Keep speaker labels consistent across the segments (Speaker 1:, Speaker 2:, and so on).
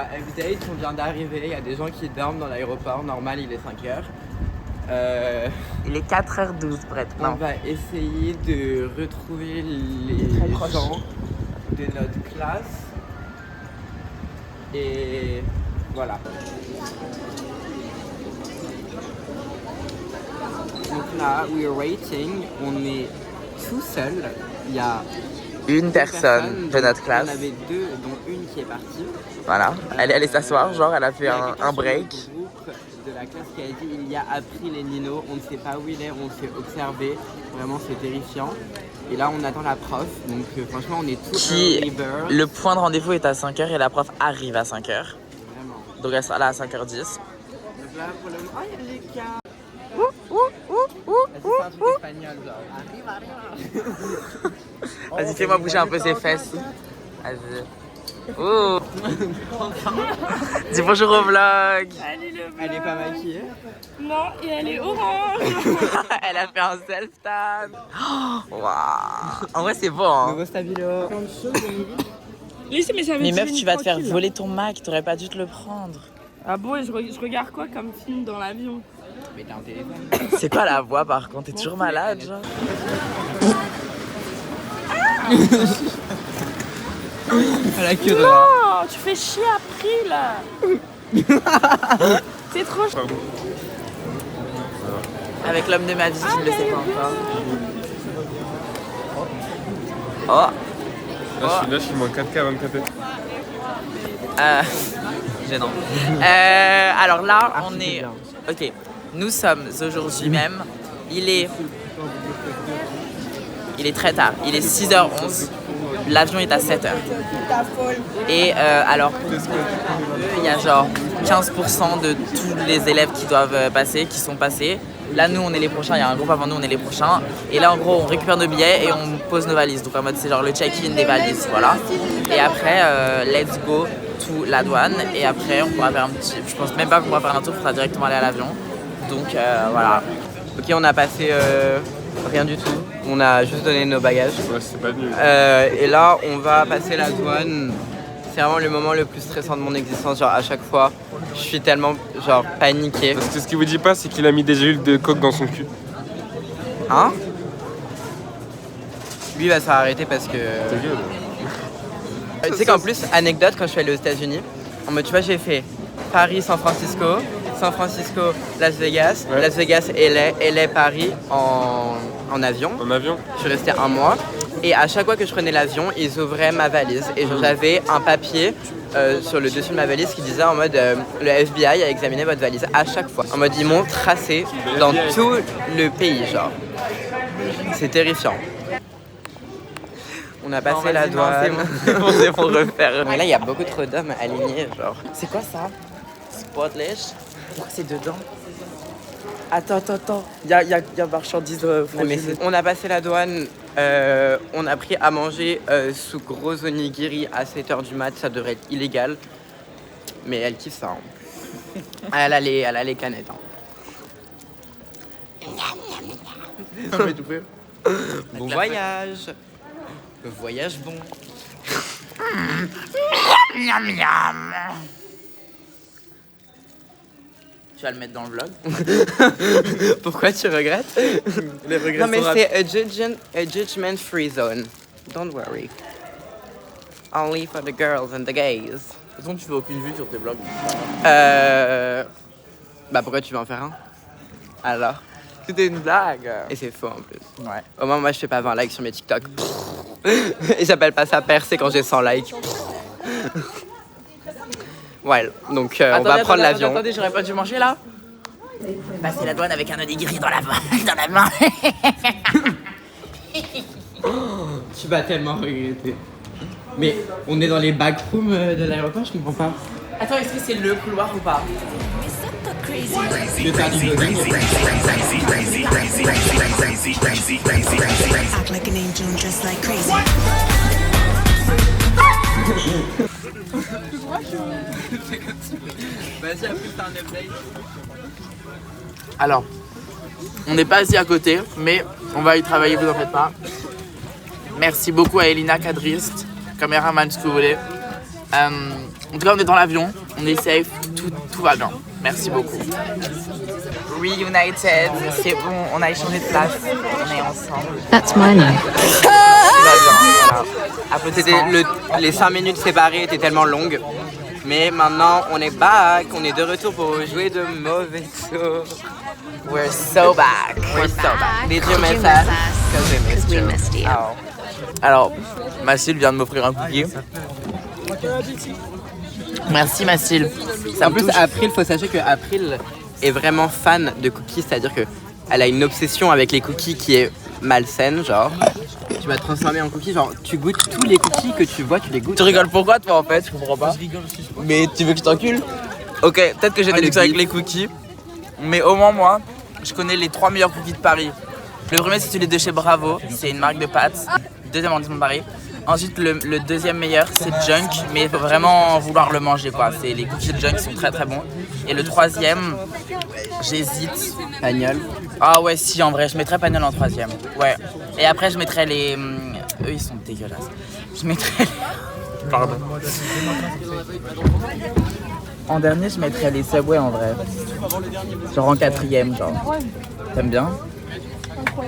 Speaker 1: Bah, update, on vient d'arriver, il y a des gens qui dorment dans l'aéroport, normal il est 5h.
Speaker 2: Il est 4h12, Brett.
Speaker 1: On va essayer de retrouver les gens de notre classe. Et voilà. Donc là, we're waiting, on est tout seul. Il y a
Speaker 2: Une personne de notre classe.
Speaker 1: Il y en avait deux, dont une qui est partie.
Speaker 2: Voilà, elle est allée s'asseoir, genre elle a fait un break.
Speaker 1: Groupe de la classe qui a dit il y a appris les Nino, on ne sait pas où il est, on s'est observé, vraiment c'est terrifiant. Et là on attend la prof, donc franchement on est tous early birds.
Speaker 2: Le point de rendez-vous est à 5h et la prof arrive à 5h.
Speaker 1: Vraiment.
Speaker 2: Donc elle sera là à 5h10.
Speaker 1: Donc là pour le moment, oh il y a les gars. C'est un truc espagnol genre. Arrive.
Speaker 2: Vas-y, fais-moi bouger un peu ses fesses. Vas-y. Oh. Dis bonjour au vlog.
Speaker 3: Salut le vlog.
Speaker 1: Elle est pas maquillée.
Speaker 3: Non, et elle est orange.
Speaker 2: Elle a fait un self-tan. Oh, waouh. En vrai, c'est beau, hein.
Speaker 1: Nouveau stabilo.
Speaker 2: Mais meuf, tu vas te faire voler ton Mac. T'aurais pas dû te le prendre.
Speaker 3: Ah bon, et je regarde quoi comme film dans l'avion?
Speaker 1: Mais t'as un téléphone.
Speaker 2: C'est quoi la voix par contre? T'es toujours malade, genre?
Speaker 1: À la queue de là.
Speaker 3: Non, tu fais chier à prix là. C'est trop chiant.
Speaker 2: Avec l'homme de ma vie, je ne le sais pas encore. Oh.
Speaker 4: Là, je suis en 4K 24
Speaker 2: Gênant. Alors là, on est... Ok, nous sommes aujourd'hui même. Il est très tard. Il est 6h11. L'avion est à 7h. Et alors, il y a genre 15% de tous les élèves qui doivent passer, qui sont passés. Là, nous, on est les prochains. Il y a un groupe avant nous, on est les prochains. Et là, en gros, on récupère nos billets et on pose nos valises. Donc, en mode, c'est genre le check-in des valises, voilà. Et après, let's go to la douane. Et après, on pourra faire un petit... Je pense même pas qu'on pourra faire un tour, il faudra directement aller à l'avion. Donc, voilà.
Speaker 1: Ok, on a passé rien du tout. On a juste donné nos bagages.
Speaker 4: Ouais, c'est pas nul.
Speaker 1: Et là, on va passer la douane. C'est vraiment le moment le plus stressant de mon existence. Genre, à chaque fois, je suis tellement genre paniqué.
Speaker 4: Parce que ce qu'il vous dit pas, c'est qu'il a mis des gélules de coke dans son cul.
Speaker 1: Hein? Lui, il va s'arrêter parce que.
Speaker 4: Ta gueule.
Speaker 1: Tu sais qu'en plus, anecdote, quand je suis allé aux États-Unis, en mode, tu vois, j'ai fait Paris, San Francisco, Las Vegas,
Speaker 4: Ouais.
Speaker 1: Las Vegas, LA, Paris en avion.
Speaker 4: En avion?
Speaker 1: Je suis restée un mois et à chaque fois que je prenais l'avion, ils ouvraient ma valise et genre, j'avais un papier sur le dessus de ma valise qui disait en mode le FBI a examiné votre valise à chaque fois. En mode ils m'ont tracé dans tout le pays, genre. C'est terrifiant. On a passé la douane.
Speaker 2: C'est bon, refaire.
Speaker 1: Mais là, il y a beaucoup trop d'hommes alignés, genre.
Speaker 2: C'est quoi ça? Spotlish? Pourquoi c'est dedans? Attends. Il y a marchandise
Speaker 1: Non, mais
Speaker 2: frauduleux.
Speaker 1: on a passé la douane, on a pris à manger sous gros onigiri à 7h du mat, ça devrait être illégal. Mais elle kiffe ça. Hein. Elle a les canettes. Hein. Bon voyage. Le voyage bon.
Speaker 2: Tu vas le mettre dans le vlog?
Speaker 1: Pourquoi tu regrettes?
Speaker 2: Les regrets
Speaker 1: Non mais
Speaker 2: sont
Speaker 1: c'est a judgment free zone. Don't worry. Only for the girls and the gays.
Speaker 2: De toute façon, tu fais aucune vue sur tes vlogs.
Speaker 1: Bah pourquoi tu veux en faire un? Alors?
Speaker 2: C'était une blague.
Speaker 1: Et c'est faux en plus.
Speaker 2: Ouais.
Speaker 1: Au moins moi je fais pas 20 likes sur mes TikTok. Et j'appelle pas ça percer quand j'ai 100 likes. Ouais, donc on va prendre l'avion.
Speaker 2: Attendez, j'aurais pas dû manger là? Passer la douane avec un onigiri dans la main.
Speaker 1: Tu vas tellement regretter. Mais on est dans les backrooms de l'aéroport, je comprends pas.
Speaker 2: Attends, est-ce que c'est le couloir ou pas?
Speaker 1: Je vais faire du vlogging.
Speaker 5: Act like an angel and dress like crazy.
Speaker 1: Vas-y, après t'as un update.
Speaker 2: Alors, on n'est pas assis à côté, mais on va y travailler, vous en faites pas. Merci beaucoup à Elina Kadrist, caméraman, ce que vous voulez. En tout cas, on est dans l'avion, on est safe, tout va bien. Merci beaucoup. Reunited, c'est bon, on a échangé de place, on est ensemble.
Speaker 5: That's my life.
Speaker 2: Tout va bien, voilà.
Speaker 1: C'était les 5 minutes séparées étaient tellement longues. Mais maintenant, on est back, on est de retour pour jouer de mauvais tours.
Speaker 2: We're so back.
Speaker 1: We're so back. Did you miss us? Because we missed you.
Speaker 2: Oh. Alors, Mathilde vient de m'offrir un cookie. Merci Mathilde. Ça
Speaker 1: En
Speaker 2: me
Speaker 1: plus,
Speaker 2: touche.
Speaker 1: April, faut sachez que April est vraiment fan de cookies, c'est-à-dire que elle a une obsession avec les cookies qui est malsaine, genre. Tu vas te transformer en cookie, genre tu goûtes tous les cookies que tu vois, tu les goûtes.
Speaker 2: Tu rigoles pourquoi toi en fait? Je comprends pas. Mais tu veux que je t'encule? Ok, peut-être que j'ai des luxe avec les cookies. Mais au moins moi, je connais les 3 meilleurs cookies de Paris. Le premier c'est celui de chez Bravo, c'est une marque de pâtes. Deuxième arrondissement de Paris. Ensuite le deuxième meilleur c'est Junk, mais il faut vraiment vouloir le manger quoi. C'est les cookies de Junk qui sont très très bons. Et le troisième, j'hésite.
Speaker 1: Pagnol.
Speaker 2: Ah ouais si en vrai, je mettrais Pagnol en troisième. Ouais. Et après je mettrais les... Eux ils sont dégueulasses. Je mettrais... Pardon. En dernier je mettrais les Subway en vrai. Genre en quatrième genre. T'aimes bien? Moi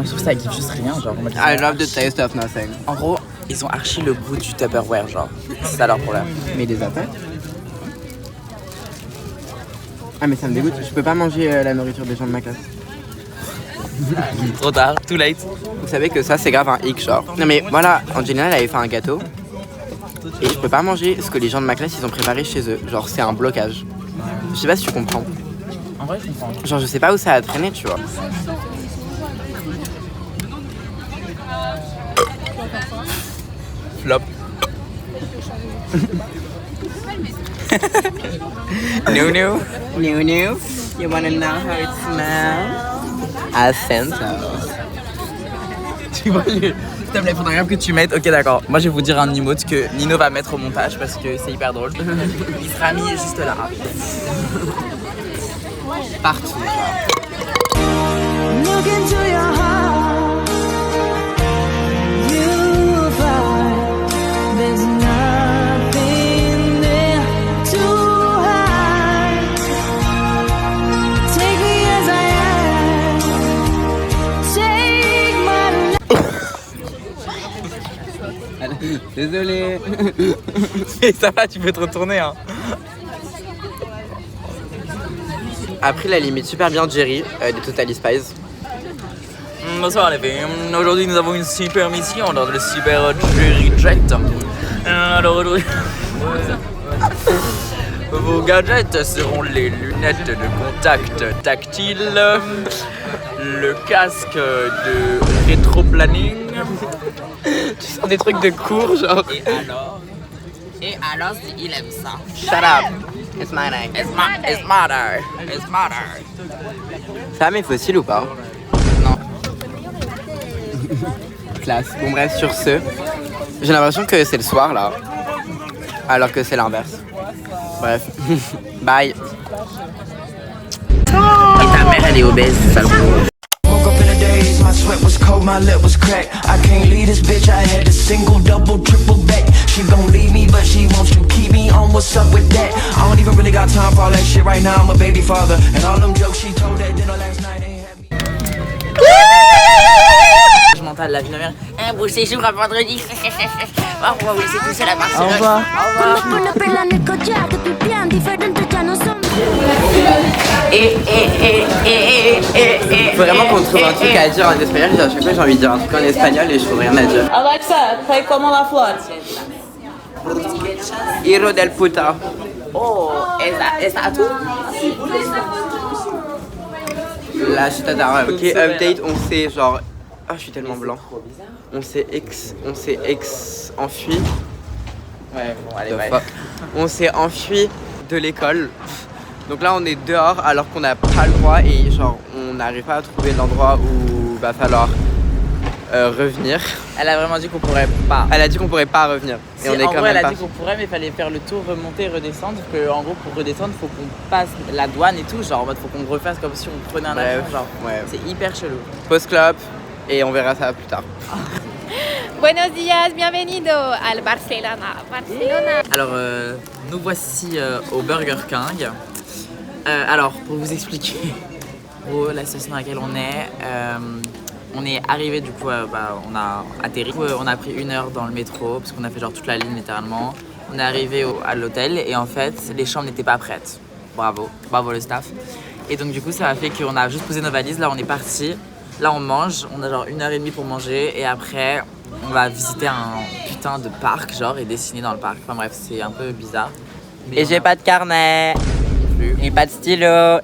Speaker 2: je trouve ça avec juste rien genre. En mode,
Speaker 1: I love the taste of nothing.
Speaker 2: en gros, ils ont archi le goût du Tupperware genre. C'est ça leur problème.
Speaker 1: Mais des attaques. Ah mais ça me dégoûte, je peux pas manger la nourriture des gens de ma classe.
Speaker 2: Trop tard, too late.
Speaker 1: Vous savez que ça c'est grave un hic genre. Non mais voilà, Angelina elle avait fait un gâteau. Et je peux pas manger ce que les gens de ma classe ils ont préparé chez eux. Genre c'est un blocage. Je sais pas si tu comprends.
Speaker 2: En vrai je comprends.
Speaker 1: Genre je sais pas où ça a traîné tu vois.
Speaker 2: Flop. No.
Speaker 1: New. You wanna know how it smells? À Santos.
Speaker 2: Tu vois, s'il te plaît, faudrait que tu mettes. Ok, d'accord. Moi, je vais vous dire un emote que Nino va mettre au montage parce que c'est hyper drôle. Il sera mis juste là.
Speaker 1: Partout.
Speaker 6: Look into your heart, you'll find there's nothing there to hide. Take me as I am, take my life.
Speaker 1: Désolé.
Speaker 2: Et ça va, tu peux te retourner, hein.
Speaker 1: Après la limite super bien Jerry de Totally Spies.
Speaker 2: Bonsoir les filles. Aujourd'hui, nous avons une super mission dans le super Jerry Jet. Alors aujourd'hui, vos gadgets seront les lunettes de contact tactile, le casque de rétro-planning.
Speaker 1: Tu sens des trucs de cours genre.
Speaker 2: Et alors, il aime ça.
Speaker 1: Shut up. It's my name.
Speaker 2: It's mother.
Speaker 1: Ça mes fossiles ou pas?
Speaker 2: Non.
Speaker 1: Classe. Bon bref sur ce, j'ai l'impression que c'est le soir là. Alors que c'est l'inverse. Bref. Bye.
Speaker 2: Et ta mère, elle est obèse, sale.
Speaker 7: Woke up in the days, my sweat was cold, my lip was cracked. I can't leave this bitch, I had to single, double, triple back. She gon' leave me, but she wants to keep me on, what's up with that? I don't even really got time for all that shit right now, I'm a baby father. And all them jokes she told at dinner last night ain't had me.
Speaker 2: Je mentale, la vie de ma mère. Un beau séjour à vendredi. On va vous laisser tous à la Barcelone. Au revoir.
Speaker 1: Faut vraiment qu'on trouve un truc à dire en espagnol. À chaque fois j'ai envie de dire un truc en espagnol et je trouve rien à dire.
Speaker 3: Alexa, play Como la Flor.
Speaker 1: Hiro del puta.
Speaker 2: Oh, est-ce à tout?
Speaker 1: La chita. Ok, update, on s'est genre. Ah, je suis tellement blanc. On s'est enfui.
Speaker 2: Ouais, bon, allez,
Speaker 1: The
Speaker 2: bye.
Speaker 1: fuck. On s'est enfui de l'école. Donc là, on est dehors alors qu'on n'a pas le droit et genre on n'arrive pas à trouver l'endroit où va falloir revenir.
Speaker 2: Elle a vraiment dit qu'on pourrait pas.
Speaker 1: Elle a dit qu'on pourrait pas revenir. Et
Speaker 2: Si,
Speaker 1: on est
Speaker 2: en
Speaker 1: quand
Speaker 2: gros,
Speaker 1: même
Speaker 2: elle a
Speaker 1: pas.
Speaker 2: dit qu'on pourrait, mais il fallait faire le tour, remonter, redescendre. Que en gros, pour redescendre, faut qu'on passe la douane et tout. Genre, en mode, faut qu'on refasse comme si on prenait un avion. Genre,
Speaker 1: Ouais.
Speaker 2: c'est hyper chelou.
Speaker 1: Post club et on verra ça plus tard.
Speaker 8: Buenos días, bienvenido al Barcelona.
Speaker 2: Alors, nous voici au Burger King. Alors, pour vous expliquer la situation dans laquelle on est arrivé du coup, on a atterri. Du coup, on a pris 1 heure dans le métro parce qu'on a fait genre toute la ligne littéralement. On est arrivé à l'hôtel et en fait, les chambres n'étaient pas prêtes. Bravo le staff. Et donc du coup, ça a fait qu'on a juste posé nos valises. Là, on est parti. Là, on mange. On a genre 1h30 pour manger et après, on va visiter un putain de parc genre et dessiner dans le parc. Enfin bref, c'est un peu bizarre. Mais
Speaker 1: Et j'ai pas de carnet. Et pas de stylo.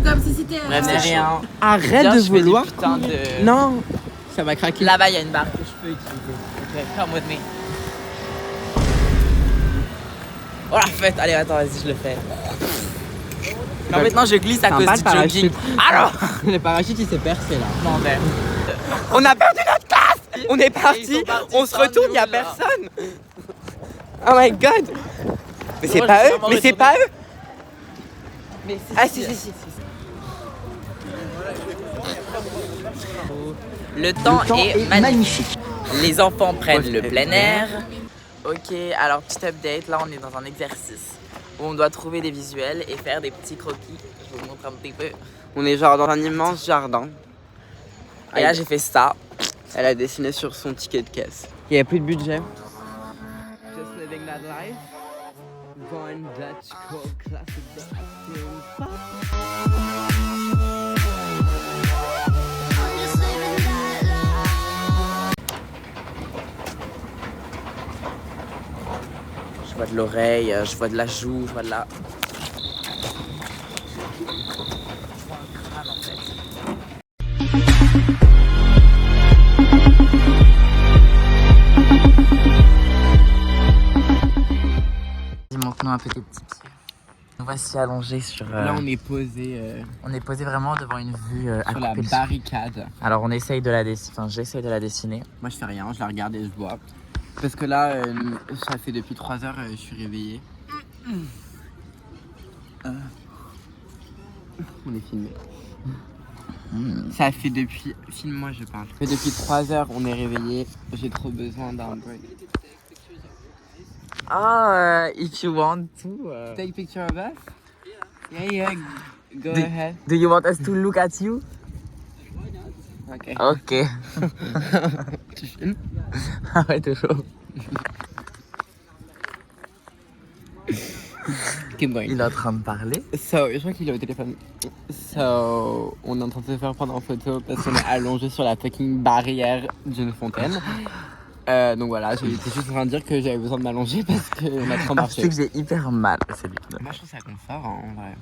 Speaker 3: Comme si c'était.
Speaker 2: Bref, c'est rien.
Speaker 1: Arrête
Speaker 2: Viens,
Speaker 1: de
Speaker 2: je fais du
Speaker 1: vouloir.
Speaker 2: putain de...
Speaker 1: Non, ça va craquer.
Speaker 2: Là-bas, il y a une barre que je peux utiliser. Ok, come with me. Oh la fête. Allez, attends, vas-y, je le fais. Non, maintenant, je glisse à
Speaker 1: C'est un
Speaker 2: cause
Speaker 1: bal
Speaker 2: du
Speaker 1: parachute.
Speaker 2: jogging. Alors
Speaker 1: Le parachute il s'est percé là.
Speaker 2: Non, mais...
Speaker 1: On a perdu notre classe. On est parti.
Speaker 2: Ils sont partis
Speaker 1: On se retourne, il y a
Speaker 2: sans nous, là.
Speaker 1: personne. Oh my god. Mais c'est
Speaker 2: Moi,
Speaker 1: pas
Speaker 2: je suis
Speaker 1: eux.
Speaker 2: vraiment
Speaker 1: Mais c'est
Speaker 2: retourné.
Speaker 1: pas eux.
Speaker 2: Mais
Speaker 1: Ah si si si.
Speaker 2: Le temps est magnifique. Les enfants prennent le plein air. Ok, alors petit update, là on est dans un exercice où on doit trouver des visuels et faire des petits croquis. Je vous montre un petit peu.
Speaker 1: On est genre dans un immense jardin.
Speaker 2: Et là j'ai fait ça.
Speaker 1: Elle a dessiné sur son ticket de caisse. Il n'y a plus de budget. Just living that life. Going Dutch cold classic
Speaker 2: Je vois de l'oreille, je vois de la joue, je vois de la... Je vois un crâne en fait. Montre-nous un peu tes petits pieds. Nous voici allongés sur...
Speaker 1: Là on est posé
Speaker 2: on est posé vraiment devant une vue à
Speaker 1: sur la
Speaker 2: couper le souffle.
Speaker 1: barricade.
Speaker 2: Alors on essaye de la dessiner, enfin j'essaye de la dessiner.
Speaker 1: Moi je fais rien, je la regarde et je bois. Parce que là, ça fait depuis 3 heures, je suis réveillé. On est filmé. Ça fait depuis... Filme-moi, je parle. Ça fait depuis 3 heures, on est réveillé. J'ai trop besoin d'un break.
Speaker 2: Ah, if you want to...
Speaker 1: Take a picture of us? Yeah, go ahead.
Speaker 2: Do you want us to look at you?
Speaker 1: Ok.
Speaker 2: Ok.
Speaker 1: Tu filmes?
Speaker 2: Ah ouais, t'es chaud.
Speaker 1: Keep going.
Speaker 2: Il est en train de parler.
Speaker 1: So, je crois qu'il est au téléphone. So, on est en train de se faire prendre en photo parce qu'on est allongé sur la fucking barrière d'une fontaine. Donc voilà, j'étais juste en train de dire que j'avais besoin de m'allonger parce qu'on a trop
Speaker 2: Ah,
Speaker 1: marché.
Speaker 2: c'est que j'ai hyper mal. C'est lui.
Speaker 1: Moi je trouve ça confort en vrai.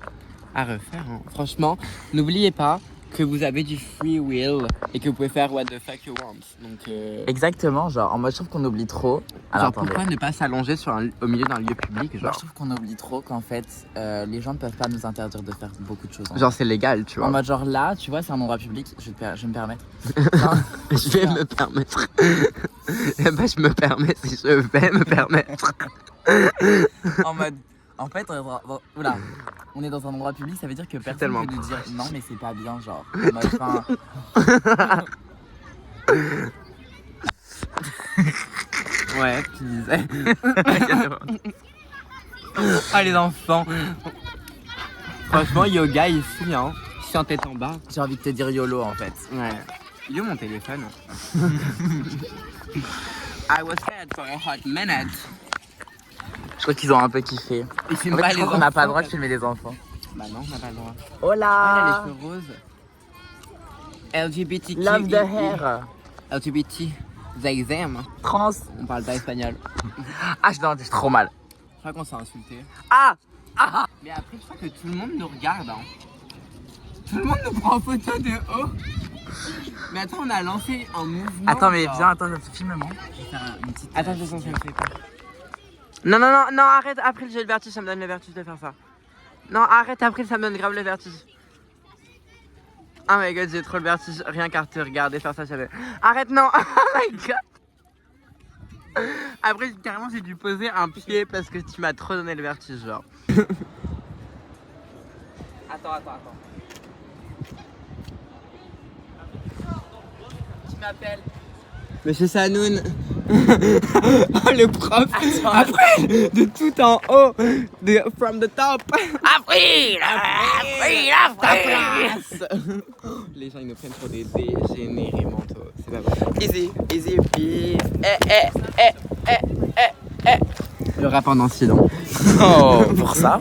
Speaker 1: À refaire. Hein. Franchement, n'oubliez pas que vous avez du free will et que vous pouvez faire what the fuck you want. Donc,
Speaker 2: Exactement, genre, moi je trouve qu'on oublie trop. Alors,
Speaker 1: genre, pourquoi ne pas s'allonger au milieu d'un lieu public
Speaker 2: Genre,
Speaker 1: genre,
Speaker 2: je trouve qu'on oublie trop qu'en fait, les gens ne peuvent pas nous interdire de faire beaucoup de choses.
Speaker 1: genre c'est légal, tu
Speaker 2: En
Speaker 1: vois.
Speaker 2: mode genre là, tu vois, c'est un endroit public, je vais me permettre.
Speaker 1: Je vais me permettre. Eh ben, je me permets si je vais me permettre.
Speaker 2: En mode, en fait, oula, on est dans un endroit public, ça veut dire que personne
Speaker 1: tellement
Speaker 2: peut nous dire non, mais c'est pas bien, genre. En mode, enfin,
Speaker 1: Ouais, tu disais. Ah les enfants. Franchement, yoga ici, hein. Je suis en tête en bas.
Speaker 2: j'ai envie de te dire YOLO en fait.
Speaker 1: Ouais. Yo mon téléphone. I was sad for a hot minute.
Speaker 2: Je crois qu'ils ont un peu kiffé.
Speaker 1: Ils
Speaker 2: En
Speaker 1: filment
Speaker 2: fait,
Speaker 1: pas
Speaker 2: je
Speaker 1: les
Speaker 2: crois qu'on n'a pas le
Speaker 1: enfants.
Speaker 2: droit de filmer les enfants.
Speaker 1: Bah non, on n'a pas le droit.
Speaker 2: Oh
Speaker 1: Ah,
Speaker 2: là,
Speaker 1: elle a les cheveux roses. LGBTQ.
Speaker 2: love the hair.
Speaker 1: LGBT. They them.
Speaker 2: Trans.
Speaker 1: On parle pas espagnol.
Speaker 2: Ah, je j'ai trop mal.
Speaker 1: Je crois qu'on s'est insulté.
Speaker 2: Ah,
Speaker 1: Mais après, je crois que tout le monde nous regarde. Hein. Tout le monde nous prend en photo de haut. Mais attends, on a lancé un mouvement.
Speaker 2: attends, mais
Speaker 1: genre.
Speaker 2: viens, attends, filme-moi. Je vais faire une petite.
Speaker 1: Attends, je sens que ça me fait peur. Non, non, non, non, arrête. Après, j'ai le vertige, ça me donne le vertige de faire ça. Non, arrête, après, ça me donne grave le vertige. Oh my god, j'ai trop le vertige. Rien qu'à te regarder faire ça, j'avais. Arrête, non. Oh my god. Après, carrément, j'ai dû poser un pied parce que tu m'as trop donné le vertige, genre.
Speaker 2: Attends. Tu m'appelles.
Speaker 1: Monsieur Sanoun, Le prof. Après, de tout en haut. From the top.
Speaker 2: Avril.
Speaker 1: Les gens ils nous prennent pour des dégénérés mentaux. C'est pas vrai. Easy, easy, peasy. Le rap en incident.
Speaker 2: Oh, pour ça.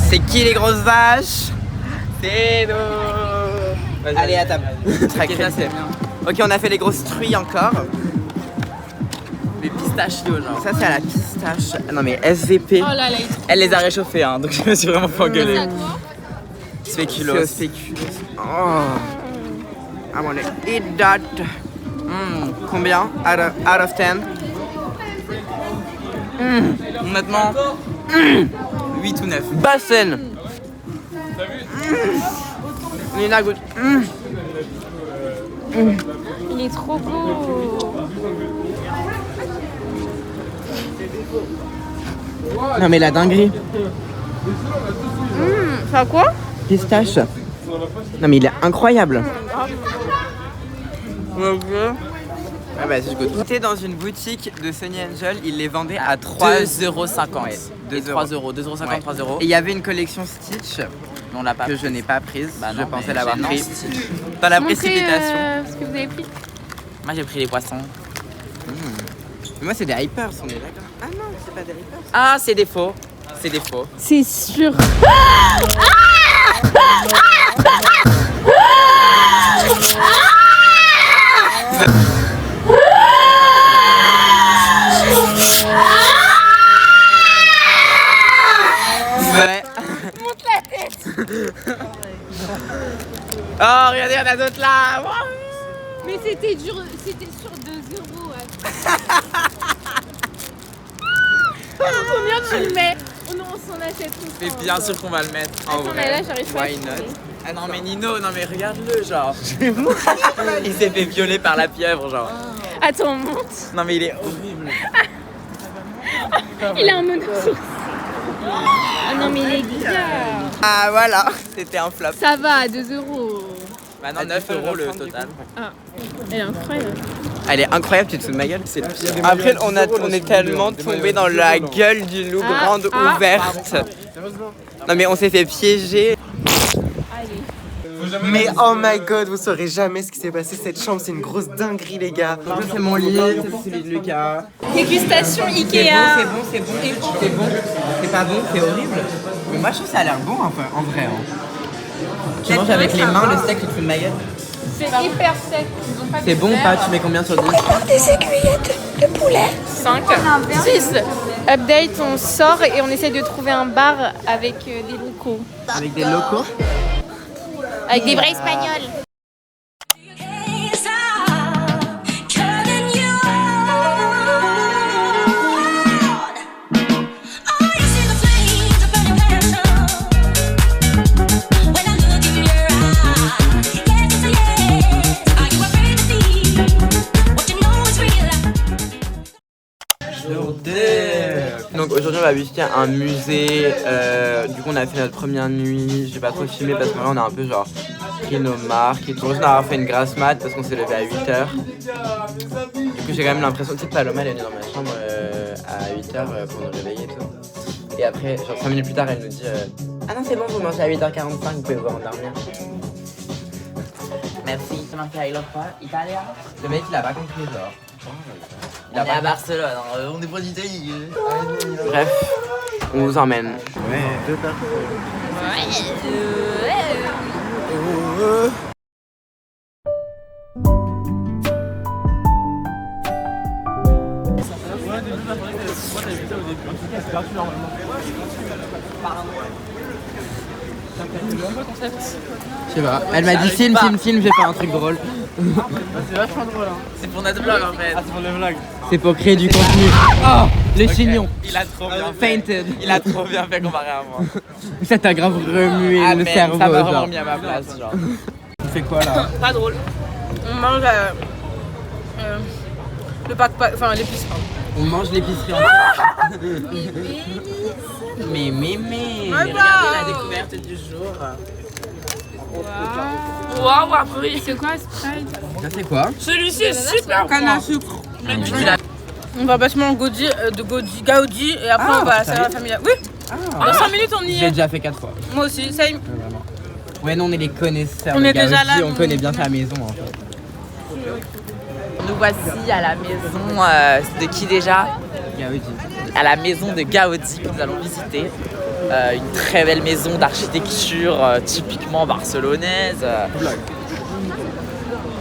Speaker 1: C'est qui les grosses vaches? C'est nous. Allez à table. Très créatif. Ok, on a fait les grosses truies encore.
Speaker 2: Les pistachios, genre.
Speaker 1: Ça c'est à la pistache. Non mais SVP.
Speaker 3: Oh là là, il est trop.
Speaker 2: Elle les a réchauffés, hein, donc je me suis vraiment pas
Speaker 3: C'est
Speaker 2: engueulé.
Speaker 3: à quoi?
Speaker 2: Spéculoos.
Speaker 1: Spéculoos. Oh. I wanna eat that. Combien? Out of 10?
Speaker 2: Honnêtement, 8 ou 9.
Speaker 1: Bassen. Nina goûte.
Speaker 3: Il est trop beau.
Speaker 1: Non mais la dinguerie.
Speaker 3: Ça quoi?
Speaker 1: Pistache. Non mais il est incroyable. Ah bah si je goûte. J'étais dans une boutique de Sunny Angel, ils les vendaient à
Speaker 2: 3,50€.
Speaker 1: Ouais,
Speaker 2: 2
Speaker 1: 2
Speaker 2: 3 euros. 2,50€,
Speaker 1: Ouais.
Speaker 2: 3 euros.
Speaker 1: Et il y avait une collection Stitch
Speaker 2: Mais on l'a pas
Speaker 1: que
Speaker 2: pris.
Speaker 1: je n'ai pas prise.
Speaker 2: Bah
Speaker 1: Je
Speaker 2: non,
Speaker 1: pensais
Speaker 2: mais
Speaker 1: l'avoir
Speaker 2: gênant,
Speaker 1: prise
Speaker 2: style.
Speaker 1: dans la
Speaker 3: Montrez,
Speaker 1: précipitation.
Speaker 3: ce que vous avez pris.
Speaker 2: Moi j'ai pris les poissons.
Speaker 1: Mais moi c'est des hypers, on est d'accord. Ah non, c'est pas des hypers.
Speaker 2: Ah, c'est des faux. C'est des faux.
Speaker 3: C'est sûr.
Speaker 1: Ouais.
Speaker 3: Monte la tête.
Speaker 2: Oh, regardez, il y en a d'autres là.
Speaker 3: Mais c'était dur, c'était sur 2 euros. Combien tu le mets? Oh non, on s'en achète tous.
Speaker 2: Mais bien sûr qu'on va le mettre.
Speaker 1: En
Speaker 3: Attends,
Speaker 1: vrai,
Speaker 3: mais là, j'arrive pas à
Speaker 1: why
Speaker 3: trouver.
Speaker 1: not?
Speaker 2: Ah non mais Nino, non mais regarde-le genre. Il s'est fait violer par la pieuvre genre.
Speaker 3: Attends, on monte.
Speaker 2: Non mais il est horrible.
Speaker 3: Il a un monosourcil. Ah non, mais les gars.
Speaker 1: Ah voilà, c'était un flop.
Speaker 3: Ça va, à 2 euros.
Speaker 2: Bah non, 9 euros le total.
Speaker 3: Ah, elle est incroyable.
Speaker 1: Elle est incroyable, tu te fous de ma gueule. C'est le pire. Après, on est tellement tombé dans la gueule du loup grande ouverte. Non mais on s'est fait piéger.
Speaker 8: Mais oh my god, vous saurez jamais ce qui s'est passé. Cette chambre, c'est une grosse dinguerie, les gars.
Speaker 1: Ça c'est mon lit, ça c'est celui de Lucas.
Speaker 3: Dégustation
Speaker 1: C'est
Speaker 3: Ikea.
Speaker 1: bon, c'est bon. C'est pas bon, c'est horrible. Mais moi je trouve que ça a l'air bon un peu, en vrai. Hein. Tu manges avec les mains le steak, tu te fous de ma gueule.
Speaker 3: C'est hyper sec. Ils ont pas
Speaker 1: C'est bon ou pas? Tu mets combien sur 10?
Speaker 3: 5. 6. Update, on sort et on essaie de trouver un bar avec des locaux.
Speaker 1: Avec des locaux?
Speaker 3: Avec des vrais espagnols.
Speaker 1: Donc aujourd'hui on va visiter un musée, du coup on a fait notre première nuit, j'ai pas trop filmé parce qu'en vrai on a un peu genre pris nos marques et tout. Aujourd'hui on a fait une grasse mat parce qu'on s'est levé à 8h. Du coup j'ai quand même l'impression, tu sais Paloma elle est venue dans ma chambre à 8h pour nous réveiller et tout. Et après genre 5 minutes plus tard elle nous dit ah non c'est bon vous mangez à 8h45, vous pouvez vous endormir.
Speaker 2: Merci. Tu m'as fait italien.
Speaker 1: Le mec il a pas compris genre.
Speaker 2: On est à Barcelone, on est pas d'Italie.
Speaker 1: Bref, on vous emmène. Je sais pas, elle m'a dit film, j'ai fait un truc drôle.
Speaker 2: C'est pour notre vlog en fait.
Speaker 1: C'est pour créer du contenu. Oh, le chignon.
Speaker 2: Il a trop bien fait.
Speaker 1: Fainted.
Speaker 2: Il a trop bien fait comparé à moi.
Speaker 1: Ça t'a grave remué
Speaker 2: Ah
Speaker 1: le
Speaker 2: mais
Speaker 1: cerveau.
Speaker 2: ça m'a
Speaker 1: genre.
Speaker 2: vraiment mis à ma place genre.
Speaker 1: Tu fais quoi là?
Speaker 3: Pas drôle. On mange
Speaker 9: Le pack, enfin l'épice.
Speaker 1: On mange l'épicerie en Mais
Speaker 2: Regardez la découverte du jour.
Speaker 9: Waouh, après.
Speaker 3: C'est quoi Sprite?
Speaker 1: Ça c'est quoi?
Speaker 9: Celui-ci est super canne à sucre. On va passer en Gaudi et après on va à la familiale. Oui. Dans 5 minutes on y
Speaker 1: J'ai
Speaker 9: est.
Speaker 1: déjà fait 4 fois.
Speaker 9: Moi aussi, same.
Speaker 1: Ouais, non, on est les connaisseurs.
Speaker 9: On
Speaker 1: de
Speaker 9: est déjà
Speaker 1: Gaudi,
Speaker 9: là,
Speaker 1: on
Speaker 9: nous.
Speaker 1: connaît bien sa maison en fait.
Speaker 2: Nous voici à la maison de qui déjà?
Speaker 1: Gaudi.
Speaker 2: À la maison de Gaudi que nous allons visiter. Une très belle maison d'architecture typiquement barcelonaise. Oh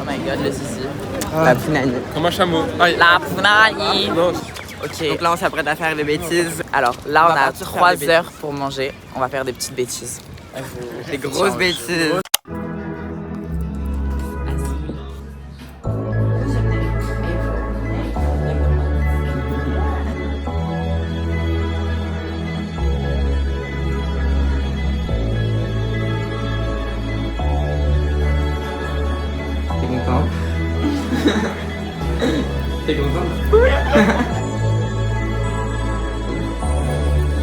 Speaker 2: my god, le zizi.
Speaker 1: La punani.
Speaker 4: Comme un chameau.
Speaker 2: La punani.
Speaker 4: Non,
Speaker 2: Ok.
Speaker 1: Donc là, on s'apprête à faire des bêtises.
Speaker 2: Alors là,
Speaker 1: On
Speaker 2: on
Speaker 1: va
Speaker 2: a
Speaker 1: partir faire
Speaker 2: 3
Speaker 1: des
Speaker 2: heures pour manger. On va faire des petites bêtises.
Speaker 1: Des grosses bêtises. T'es content? T'es content?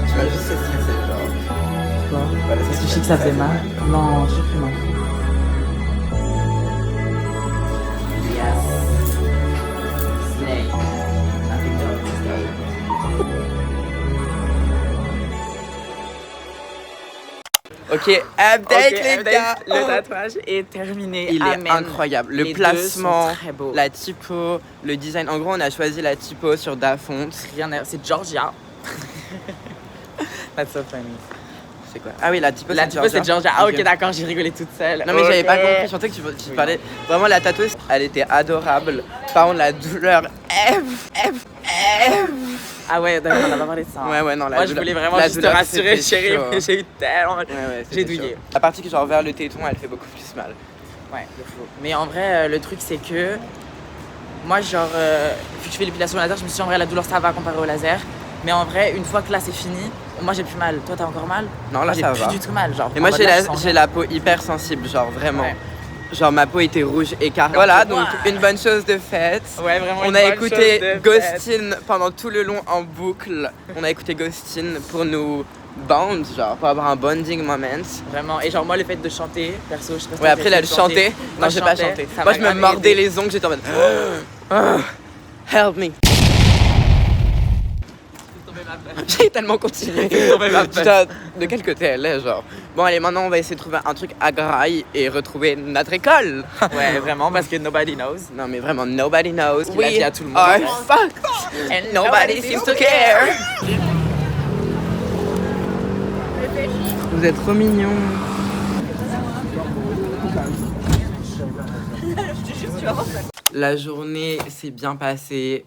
Speaker 1: Tu vas juste se stresser, genre.
Speaker 2: Est-ce que je sais que ça fait mal? Non, je sais que non. Yes. Snake. Nothing but snake.
Speaker 1: Ok, update les gars.
Speaker 2: Le tatouage est terminé.
Speaker 1: Il
Speaker 2: Amen.
Speaker 1: est incroyable. Le
Speaker 2: Les deux
Speaker 1: placement,
Speaker 2: sont très beaux.
Speaker 1: la typo, le design. En gros, on a choisi la typo sur Dafont.
Speaker 2: C'est Georgia. That's so funny.
Speaker 1: C'est quoi? Ah oui, la typo,
Speaker 2: La typo c'est Georgia. Ah ok,
Speaker 1: Ok.
Speaker 2: d'accord, j'ai rigolé toute seule.
Speaker 1: Non mais j'avais pas
Speaker 2: Ok.
Speaker 1: compris, je sentais que tu parlais. Vraiment la tatoueuse, elle était adorable. Par contre la douleur.
Speaker 2: Ah ouais, d'accord, on a pas parlé de ça. hein.
Speaker 1: Ouais non la
Speaker 2: Moi je
Speaker 1: douleur.
Speaker 2: voulais vraiment
Speaker 1: la
Speaker 2: juste te
Speaker 1: douleur,
Speaker 2: rassurer
Speaker 1: c'était
Speaker 2: chérie,
Speaker 1: chaud.
Speaker 2: mais j'ai eu tellement...
Speaker 1: Ouais,
Speaker 2: J'ai
Speaker 1: c'était
Speaker 2: douillé.
Speaker 1: chaud. La partie qui genre vers le téton, elle fait beaucoup plus mal.
Speaker 2: Ouais, de fou. Mais en vrai, le truc c'est que moi genre, vu que je fais l'épilation au laser, je me suis dit en vrai la douleur ça va comparé au laser. Mais en vrai, une fois que là c'est fini, moi j'ai plus mal. Toi t'as encore mal?
Speaker 1: Non là
Speaker 2: J'ai
Speaker 1: ça
Speaker 2: plus
Speaker 1: va.
Speaker 2: du tout mal, genre.
Speaker 1: Et moi
Speaker 2: en
Speaker 1: j'ai
Speaker 2: mode, là, je sens
Speaker 1: j'ai la peau hyper sensible, genre vraiment.
Speaker 2: Ouais.
Speaker 1: Genre ma peau était rouge et carrée. Voilà, donc une bonne chose de faite.
Speaker 2: Ouais, vraiment.
Speaker 1: On
Speaker 2: une
Speaker 1: a
Speaker 2: bonne
Speaker 1: écouté
Speaker 2: chose de
Speaker 1: Ghostin pendant tout le long en boucle. On a écouté Ghostin pour nous bond, genre pour avoir un bonding moment.
Speaker 2: Vraiment, et genre moi le fait de chanter, perso, je sais pas si
Speaker 1: Ouais,
Speaker 2: t'as
Speaker 1: après
Speaker 2: essayé
Speaker 1: elle
Speaker 2: de
Speaker 1: chantait.
Speaker 2: Moi,
Speaker 1: Non, j'ai pas
Speaker 2: chantais,
Speaker 1: chanté.
Speaker 2: ça
Speaker 1: Moi
Speaker 2: m'a
Speaker 1: je me
Speaker 2: grave
Speaker 1: mordais
Speaker 2: aidé.
Speaker 1: les ongles, j'étais en mode help me. J'ai tellement continué. Putain, de quel côté elle est, genre. Bon, allez, maintenant on va essayer de trouver un truc à graille et retrouver notre école.
Speaker 2: Ouais, vraiment, parce que nobody knows.
Speaker 1: Non, mais vraiment, nobody knows.
Speaker 2: Il a dit à tout le monde.
Speaker 1: are fucked. And nobody seems to care. Vous êtes trop mignons. La journée s'est bien passée.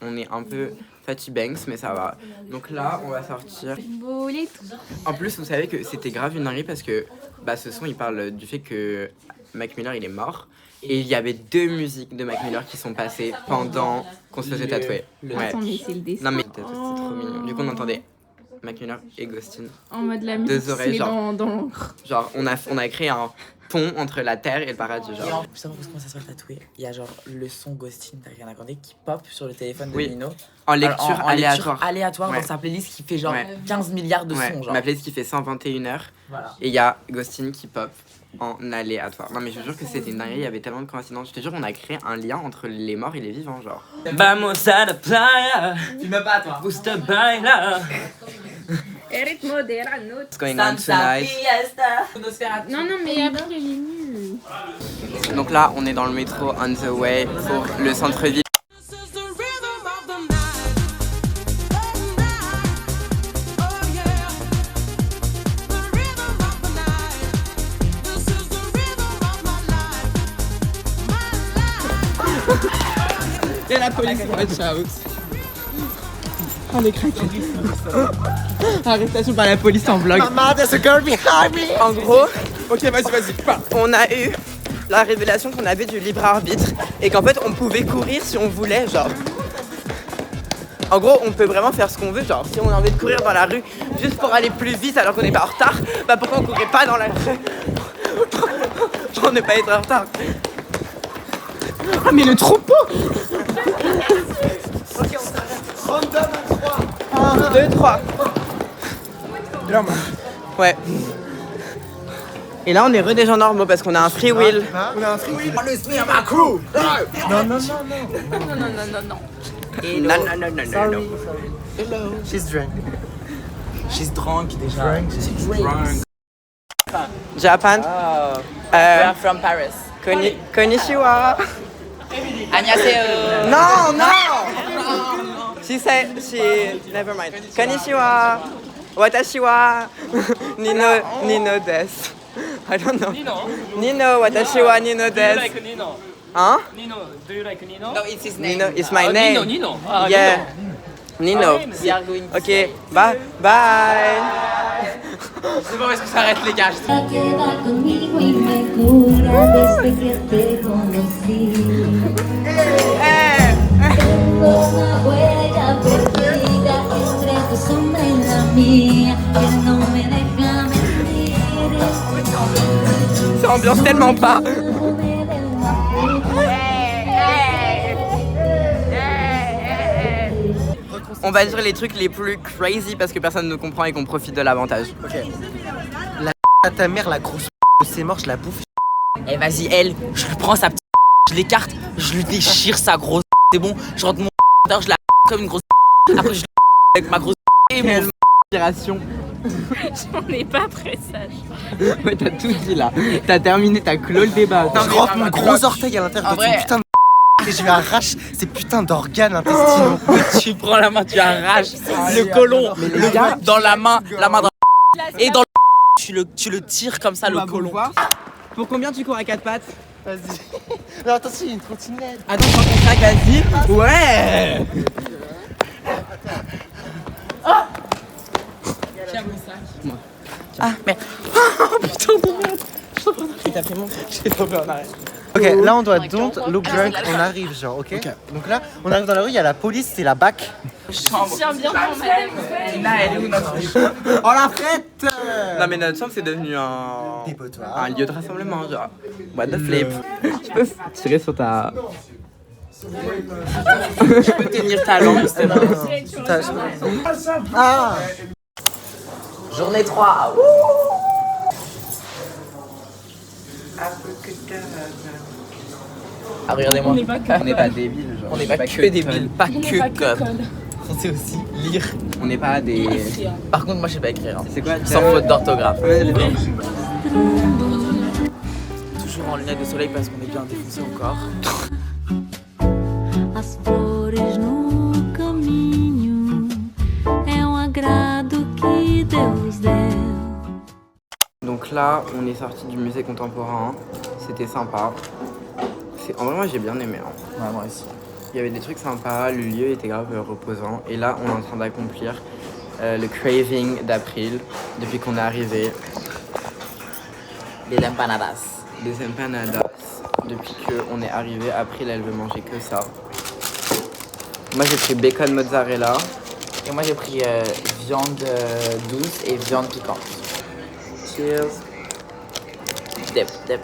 Speaker 1: On est un peu fatigués, mais ça va. Donc là, on va sortir. En plus, vous savez que c'était grave une dinguerie parce que bah, ce son, il parle du fait que Mac Miller, il est mort. Et il y avait 2 musiques de Mac Miller qui sont passées pendant qu'on se faisait tatouer. Ouais.
Speaker 3: Attends, mais c'est le dessin.
Speaker 1: Non mais c'est trop mignon. Du coup, on entendait Mac Miller et Ghostin.
Speaker 3: En mode la
Speaker 1: 2
Speaker 3: musique
Speaker 1: oreilles,
Speaker 3: qui se met
Speaker 1: genre.
Speaker 3: dans l'encre.
Speaker 1: Genre, on a créé un pont entre la terre et le paradis, genre.
Speaker 2: Justement, parce qu'on commence à se faire tatouer, il y a genre le son Ghostin d'Ariana Grande qui pop sur le téléphone de
Speaker 1: Oui.
Speaker 2: Nino.
Speaker 1: En lecture
Speaker 2: En
Speaker 1: aléatoire.
Speaker 2: aléatoire
Speaker 1: Ouais.
Speaker 2: dans sa playlist qui fait genre
Speaker 1: Ouais.
Speaker 2: 15 milliards de
Speaker 1: Ouais,
Speaker 2: sons. Genre.
Speaker 1: ma playlist qui fait 121 heures.
Speaker 2: Voilà.
Speaker 1: Et il y a Ghostin qui pop en aléatoire. Non mais je te jure que c'était une dinguerie, il y avait tellement de coïncidences. Je te jure qu'on a créé un lien entre les morts et les vivants, genre.
Speaker 10: Vamos a la playa,
Speaker 2: Tu me bats toi.
Speaker 10: gusta baila.
Speaker 1: What's going on tonight?
Speaker 3: Non, non, mais après, il est nul.
Speaker 1: Donc là, on est dans le métro on the way pour le centre-ville. Et la police, watch out. Oh les craquettes. Arrestation par la police en vlog.
Speaker 8: Mama, there's a girl behind me.
Speaker 1: En gros, ok vas-y, on a eu la révélation qu'on avait du libre arbitre et qu'en fait on pouvait courir si on voulait, genre. En gros, on peut vraiment faire ce qu'on veut, genre si on a envie de courir dans la rue juste pour aller plus vite alors qu'on n'est pas en retard, bah pourquoi on courait pas dans la rue pour ne pas être en retard. Ah mais le troupeau.
Speaker 8: Ok, on s'arrête. Random à 3.
Speaker 1: 1, 2, 3. Ouais. Et là, on est re des gens normaux parce qu'on a un free will.
Speaker 8: On a un free will. Let's be my crew. Non, non, non, non.
Speaker 1: Non, non, non, non, non, non.
Speaker 8: Hello. She's drunk.
Speaker 2: She's drunk déjà. She's drunk.
Speaker 1: Japan.
Speaker 2: We are from Paris.
Speaker 1: Konnichiwa.
Speaker 2: Annyeonghaseyo.
Speaker 1: No, no. She said never mind. Konnichiwa. Watashi wa Nino desu. I don't know. Nino, watashi wa Nino desu.
Speaker 10: Nino?
Speaker 1: Huh?
Speaker 10: Nino, do you like Nino?
Speaker 2: No, it's his name.
Speaker 1: Nino is my name.
Speaker 10: Nino.
Speaker 1: Yeah. Nino.
Speaker 2: We are going to
Speaker 1: Ok, bye. Bye.
Speaker 2: C'est bon, est-ce que ça arrête les gars?
Speaker 6: Queda conmigo y me cura desde que te conocí. Tengo una huella perdida entre tu sombra y la mía que no me deja mentir.
Speaker 1: Ça ambiance tellement pas. On va dire les trucs les plus crazy parce que personne ne comprend et qu'on profite de l'avantage.
Speaker 8: Ok. La à ta mère, la grosse c'est mort, je la bouffe.
Speaker 2: Eh vas-y, elle, je lui prends sa petite je l'écarte, je lui déchire sa grosse c'est bon, je rentre mon je la comme une grosse après je avec ma grosse et mon
Speaker 1: Inspiration.
Speaker 3: On n'est pas très sage.
Speaker 1: Ouais, t'as tout dit là. T'as terminé, t'as clos le débat.
Speaker 8: Je rentre mon gros orteil à l'intérieur de ton putain de et je lui arrache ces putains d'organes intestinaux.
Speaker 2: tu prends la main, tu arraches le côlon, le
Speaker 1: gars,
Speaker 2: dans la main dans et dans le tu le tires comme ça le côlon.
Speaker 1: Pour combien tu cours à 4 pattes?
Speaker 8: Vas-y. Non, attention, il y a une trottinette.
Speaker 1: Attends, je prends ton sac, vas-y. Ouais.
Speaker 2: Tiens mon sac. Ah mais putain de merde. J'ai tombé en arrêt.
Speaker 8: Ok, là on doit don't look drunk, on arrive genre, ok, donc là, on arrive dans la rue, il y a la police, c'est la BAC.
Speaker 2: Chambre.
Speaker 3: Tiens bien, madame.
Speaker 2: Là, elle est où notre chambre?
Speaker 8: Oh la fête.
Speaker 1: Non mais notre chambre c'est devenu un
Speaker 8: Dépotoir.
Speaker 1: lieu de rassemblement genre. What the flip. Tu peux tirer sur ta...
Speaker 2: Je peux tenir ta langue, s'il te plaît.
Speaker 8: Ah.
Speaker 2: Journée 3. Ah regardez-moi.
Speaker 1: On n'est pas débiles genre.
Speaker 2: On n'est pas que débiles, pas que code. On sait aussi lire.
Speaker 1: On n'est pas des...
Speaker 2: Par contre, moi je sais pas écrire. Hein.
Speaker 1: C'est quoi?
Speaker 2: Sans faute d'orthographe. Toujours en lunettes de soleil parce qu'on est bien défoncé encore.
Speaker 6: As flores no caminho é agrado que Deus deu.
Speaker 1: Donc là, on est sorti du musée contemporain. C'était sympa. En vrai, moi j'ai bien aimé. Hein.
Speaker 2: Ouais, moi aussi.
Speaker 1: Il y avait des trucs sympas, le lieu était grave reposant. Et là, on est en train d'accomplir le craving d'April depuis qu'on est arrivé.
Speaker 2: Les empanadas.
Speaker 1: Des empanadas. Depuis qu'on est arrivé, April elle veut manger que ça. Moi j'ai pris bacon mozzarella.
Speaker 2: Et moi j'ai pris viande douce et viande piquante.
Speaker 1: Cheers.
Speaker 2: Dep, dep.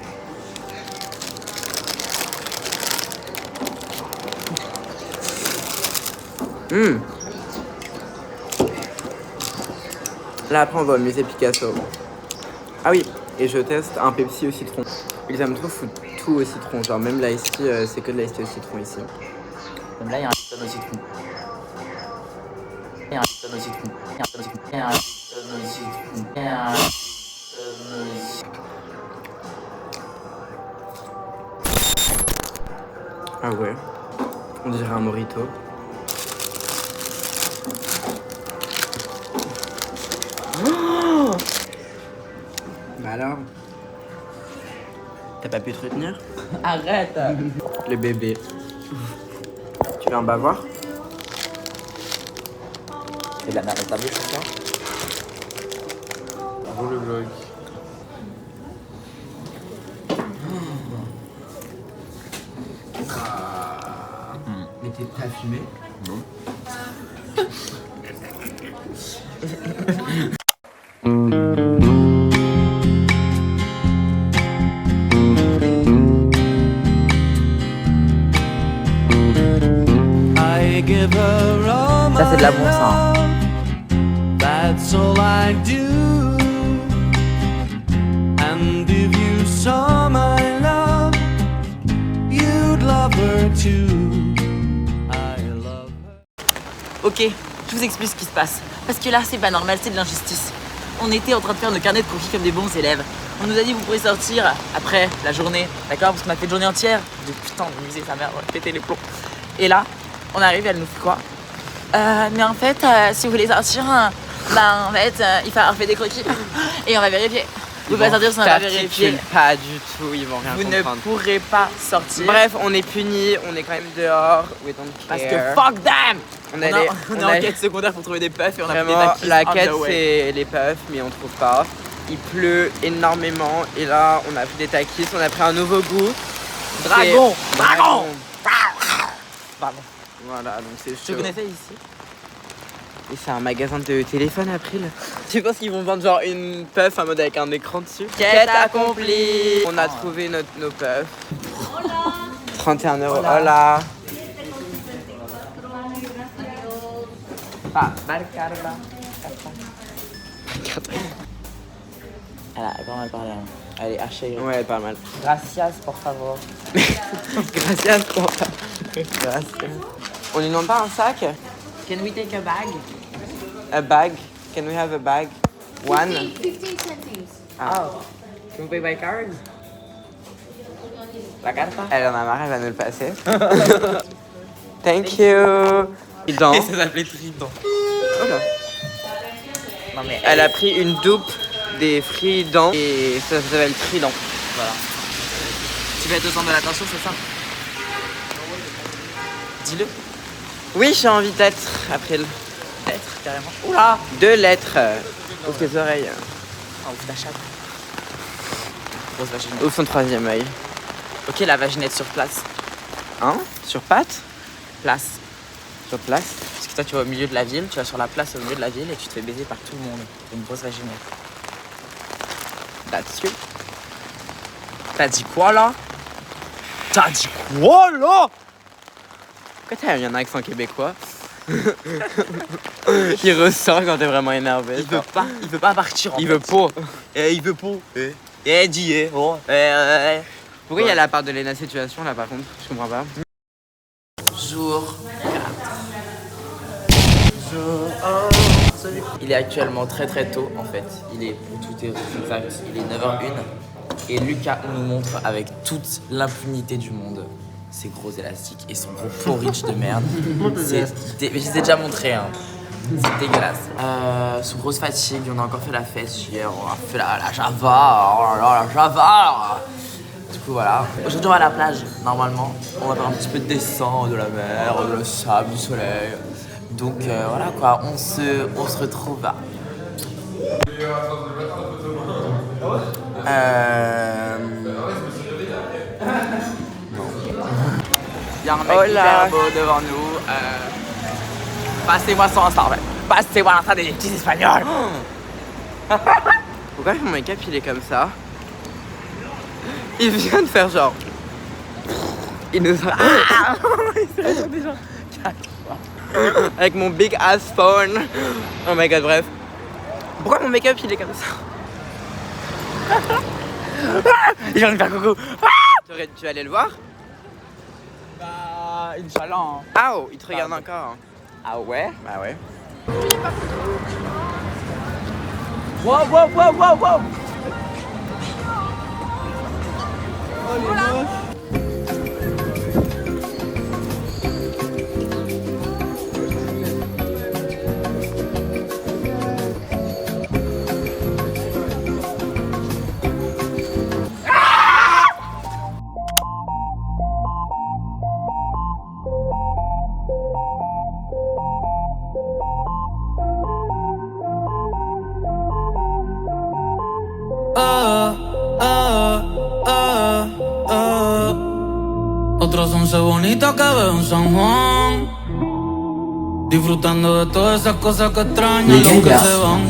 Speaker 1: Là après on va au musée Picasso. Ah oui, et je teste un Pepsi au citron. Ils aiment trop foutre tout au citron, genre même l'ice tea, c'est que de l'ice tea au citron ici.
Speaker 2: Même là il y a un Lipton au citron. Il y a un Lipton au citron. Il y a un Lipton au citron. Il y a un Lipton au citron. Il y a un Lipton au citron.
Speaker 1: Ah ouais, on dirait un mojito. Oh bah alors, t'as pas pu te retenir?
Speaker 2: Arrête.
Speaker 1: Le bébé. Tu veux un bavoir?
Speaker 2: C'est de la merde, t'as vu ça?
Speaker 4: Bravo le vlog.
Speaker 1: Mais t'as fumé? Non.
Speaker 2: c'est de l'amour, ça. Hein.
Speaker 11: That's all I do. And if you saw my love, you'd love her too. I love her.
Speaker 2: Ok, je vous explique ce qui se passe. Parce que là, c'est pas normal, c'est de l'injustice. On était en train de faire nos carnets de croquis comme des bons élèves. On nous a dit vous pourrez sortir après la journée, d'accord? Parce qu'on a fait une journée entière. De putain, de musée, sa mère, péter les plombs. Et là, on arrive, elle nous fait quoi? Mais en fait, si vous voulez sortir, en fait, il faut avoir fait des croquis. Et on va vérifier. Vous pouvez pas sortir si on va vérifier.
Speaker 1: Pas du tout, ils vont rien comprendre.
Speaker 2: Vous ne pourrez pas sortir.
Speaker 1: Bref, on est punis, on est quand même dehors. We don't care.
Speaker 2: Parce que fuck them!
Speaker 1: On
Speaker 2: est en quête secondaire pour trouver des puffs et on a pris des
Speaker 1: Vraiment,
Speaker 2: takis.
Speaker 1: la quête c'est les puffs, mais on trouve pas. Il pleut énormément et là on a pris des takis, on a pris un nouveau goût.
Speaker 2: Dragon! Dragon!
Speaker 1: Pardon. Voilà, donc c'est chaud.
Speaker 2: Tu connaissais ici?
Speaker 1: Et c'est un magasin de téléphone après là. Tu penses qu'ils vont vendre genre une puff en mode avec un écran dessus?
Speaker 2: Quête accomplie!
Speaker 1: On a trouvé nos puffs. 31 €. Hola!
Speaker 2: Barcarba. Elle parle. Elle est archi.
Speaker 1: Ouais, elle parle mal.
Speaker 2: Gracias, por favor.
Speaker 1: Gracias, por favor. Gracias. On lui demande pas un sac?
Speaker 2: Can we take a bag?
Speaker 1: A bag? Can we have a bag? One?
Speaker 3: 15 centimes.
Speaker 2: Oh. Can we pay by card? La carta?
Speaker 1: Elle en a marre, elle va nous le passer. Thank you. Trident.
Speaker 2: Et ça s'appelait Trident.
Speaker 1: Oh là.
Speaker 2: Non mais
Speaker 1: Elle a pris une doupe des Frident et ça s'appelle Trident.
Speaker 2: Voilà. Tu fais 200 de l'attention, c'est ça? Dis-le.
Speaker 1: Oui, j'ai envie d'être après le.
Speaker 2: Lettre, carrément. Oula!
Speaker 1: 2 lettres. Ouvre tes oreilles.
Speaker 2: Oh, ouvre ta chatte. Grosse vaginette.
Speaker 1: Ouvre son 3e œil.
Speaker 2: Ok, la vaginette sur place.
Speaker 1: Hein? Sur patte?
Speaker 2: Place.
Speaker 1: Sur place?
Speaker 2: Parce que toi, tu vas au milieu de la ville, tu vas sur la place au milieu de la ville et tu te fais baiser par tout le monde. Une grosse vaginette.
Speaker 1: Là-dessus.
Speaker 2: T'as dit quoi là? T'as dit quoi là?
Speaker 1: Pourquoi t'as un accent québécois? Il ressort quand t'es vraiment énervé.
Speaker 2: Il veut pas partir en fait.
Speaker 1: Il veut pas.
Speaker 2: Il veut pas. Dis, oh.
Speaker 1: Pourquoi il y a la part de Lena situation là par contre? Je comprends pas.
Speaker 2: Jour 4. Il est actuellement très tôt en fait. Il est, pour tout est exact, il est 9h01. Et Lucas nous montre avec toute l'impunité du monde ses gros élastiques et son gros porridge de merde. Je les ai déjà montré, hein. C'est dégueulasse. Sous grosse fatigue, on a encore fait la fête hier, on a fait la Java, oh là là, la Java. Du coup voilà, aujourd'hui on va à la plage, normalement. On va faire un petit peu de dessin, de la mer, de sable, du soleil. Donc voilà quoi, on se retrouve là. Il y a un mec hyper beau devant nous. Passez-moi son Insta, ouais. Passez-moi l'Insta des petits Espagnols.
Speaker 1: Pourquoi mon make-up il est comme ça? Il vient de faire genre. Il nous a. Avec mon big ass phone. Oh my god, bref. Pourquoi mon make-up il est comme ça?
Speaker 2: Il vient de faire coucou.
Speaker 1: Tu vas aller le voir?
Speaker 2: Bah, Inch'Allah. Hein.
Speaker 1: Ah oh, il te regarde encore.
Speaker 2: Ah ouais?
Speaker 1: Bah ouais.
Speaker 2: Wow, wow, wow, wow, wow.
Speaker 11: Otros 11 bonitas que veo en San Juan, disfrutando de todas esas cosas que extrañan los que se van,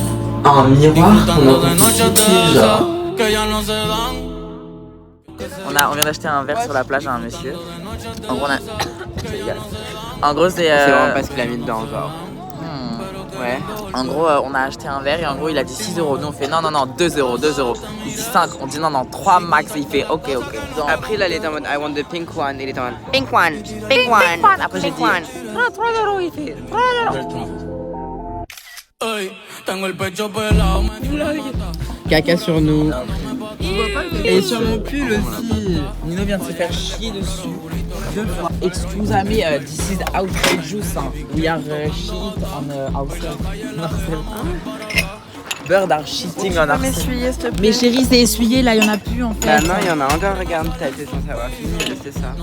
Speaker 1: un miroir
Speaker 11: disfrutando de noches de esas que ya no se dan.
Speaker 2: On vient d'acheter un verre sur la plage à un monsieur. En gros, c'est dégueulasse. En gros, c'est
Speaker 1: vraiment pas ce qu'il a mis dedans, genre. Ouais.
Speaker 2: En gros, on a acheté un verre et en gros, il a dit 6 €. Nous, on fait non, 2 €, 2 €. Il dit 5, on dit non, 3 max. Et il fait ok. Donc,
Speaker 1: Après, là, il était en mode I want the pink one. Il était en mode
Speaker 3: Pink one. Pink one.
Speaker 2: après, j'ai dit
Speaker 3: 3
Speaker 2: €. Il fait 3 €.
Speaker 11: Ey, tengo el pecho pelado.
Speaker 1: caca sur nous. Et sur mon pull aussi.
Speaker 2: Nino vient de se faire chier dessus 2 fois. Excuse me, this is outrageous. We are shit on ourselves. Bird are shitting on ourselves.
Speaker 3: m'essuyer, s'il te plaît.
Speaker 2: Mais chérie, c'est essuyé là, il y en a plus en fait.
Speaker 1: Bah non, il y en a encore, regarde, t'as été censé avoir fini, c'est ça.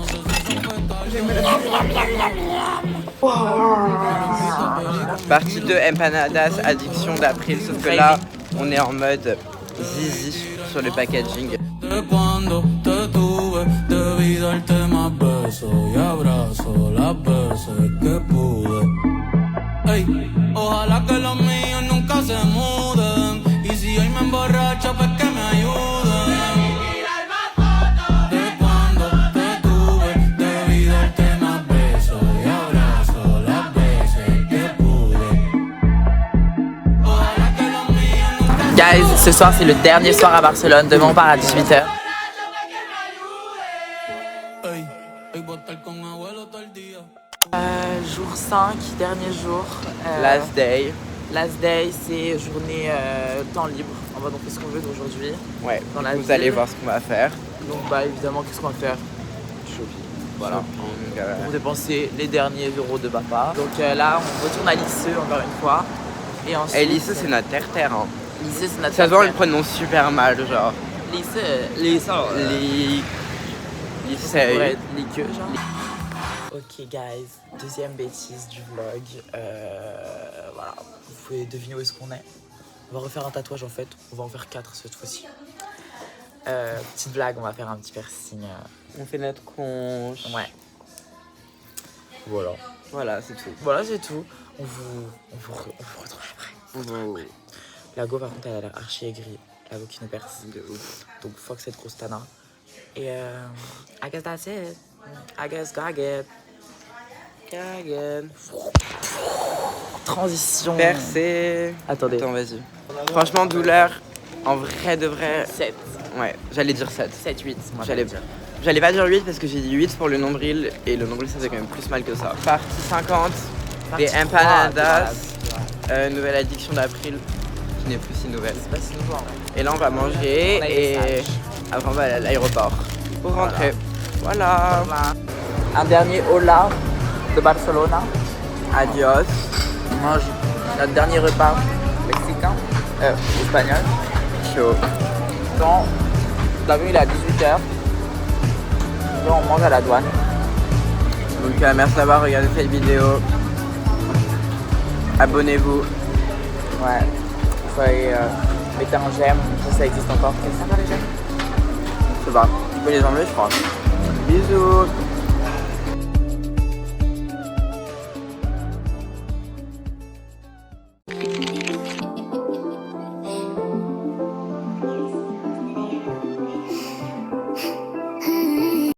Speaker 1: Partie 2, empanadas, addiction d'April, sauf que là, on est en mode zizi sur le packaging.
Speaker 11: De cuando te tuve, debí darte más besos y abrazos las veces que pude. Ey, ojalá que los míos nunca se muden. Y si hoy me emborracho, pues que me ayuden. De cuando te tuve, debí darte más besos y abrazos las veces que pude. Ojalá que los míos nunca.
Speaker 2: Guys, ce soir c'est le dernier soir à Barcelone. Demain on part à 18h. Jour 5, dernier jour.
Speaker 1: Last day.
Speaker 2: Last day, c'est journée temps libre. On va donc faire ce qu'on veut d'aujourd'hui.
Speaker 1: Ouais,
Speaker 2: dans la
Speaker 1: vous
Speaker 2: ville.
Speaker 1: allez voir ce qu'on va faire.
Speaker 2: Donc bah évidemment, qu'est-ce qu'on va faire?
Speaker 1: Shopping. Voilà.
Speaker 2: Pour dépenser les derniers euros de papa. Donc là, on retourne à Lisseux encore une fois. Et ensuite...
Speaker 1: Et Lisseux, c'est notre terre-terre. Hein.
Speaker 2: Lisseux, c'est notre
Speaker 1: Ça se voit, on le
Speaker 2: terre-terre.
Speaker 1: prononce super mal, genre.
Speaker 2: Lisseux.
Speaker 1: Lycée.
Speaker 2: Liqueux, genre. Ok guys, deuxième bêtise du vlog. Voilà, vous pouvez deviner où est-ce qu'on est. On va refaire un tatouage en fait, on va en faire 4 cette fois-ci. Petite blague, on va faire un petit piercing.
Speaker 1: On fait notre conche.
Speaker 2: Ouais. Voilà.
Speaker 1: Voilà, c'est tout.
Speaker 2: Voilà, c'est tout. On vous retrouve après. La go par contre, elle a l'air archi aigrie. La go qui nous perce.
Speaker 1: De ouf.
Speaker 2: Donc fuck cette grosse tana. Et I guess that's it. I guess Gaget. Transition.
Speaker 1: Percé.
Speaker 2: Attendez.
Speaker 1: Attends, vas-y. Franchement, douleur, en vrai de vrai.
Speaker 2: 7.
Speaker 1: Ouais, j'allais dire 7.
Speaker 2: 7, 8.
Speaker 1: J'allais pas dire 8 parce que j'ai dit 8 pour le nombril. Et le nombril, ça fait quand même plus mal que ça. Partie 50. Des empanadas. Nouvelle addiction d'April. Qui n'est plus si nouvelle.
Speaker 2: C'est pas si nouveau. Hein.
Speaker 1: Et là, on va manger. Et après, on va aller à l'aéroport. Pour rentrer. Voilà.
Speaker 2: Un dernier hola de Barcelona.
Speaker 1: Adios.
Speaker 2: On mange notre dernier repas mexicain, espagnol.
Speaker 1: Chaud.
Speaker 2: Quand l'avion il est à 18h, là on mange à la douane.
Speaker 1: Donc merci d'avoir regardé cette vidéo. Abonnez-vous.
Speaker 2: Ouais. Soyez, mettez un j'aime, ça existe encore. Quel ça va les j'aime?
Speaker 1: Je sais pas. Tu peux les enlever, je crois. Bisous.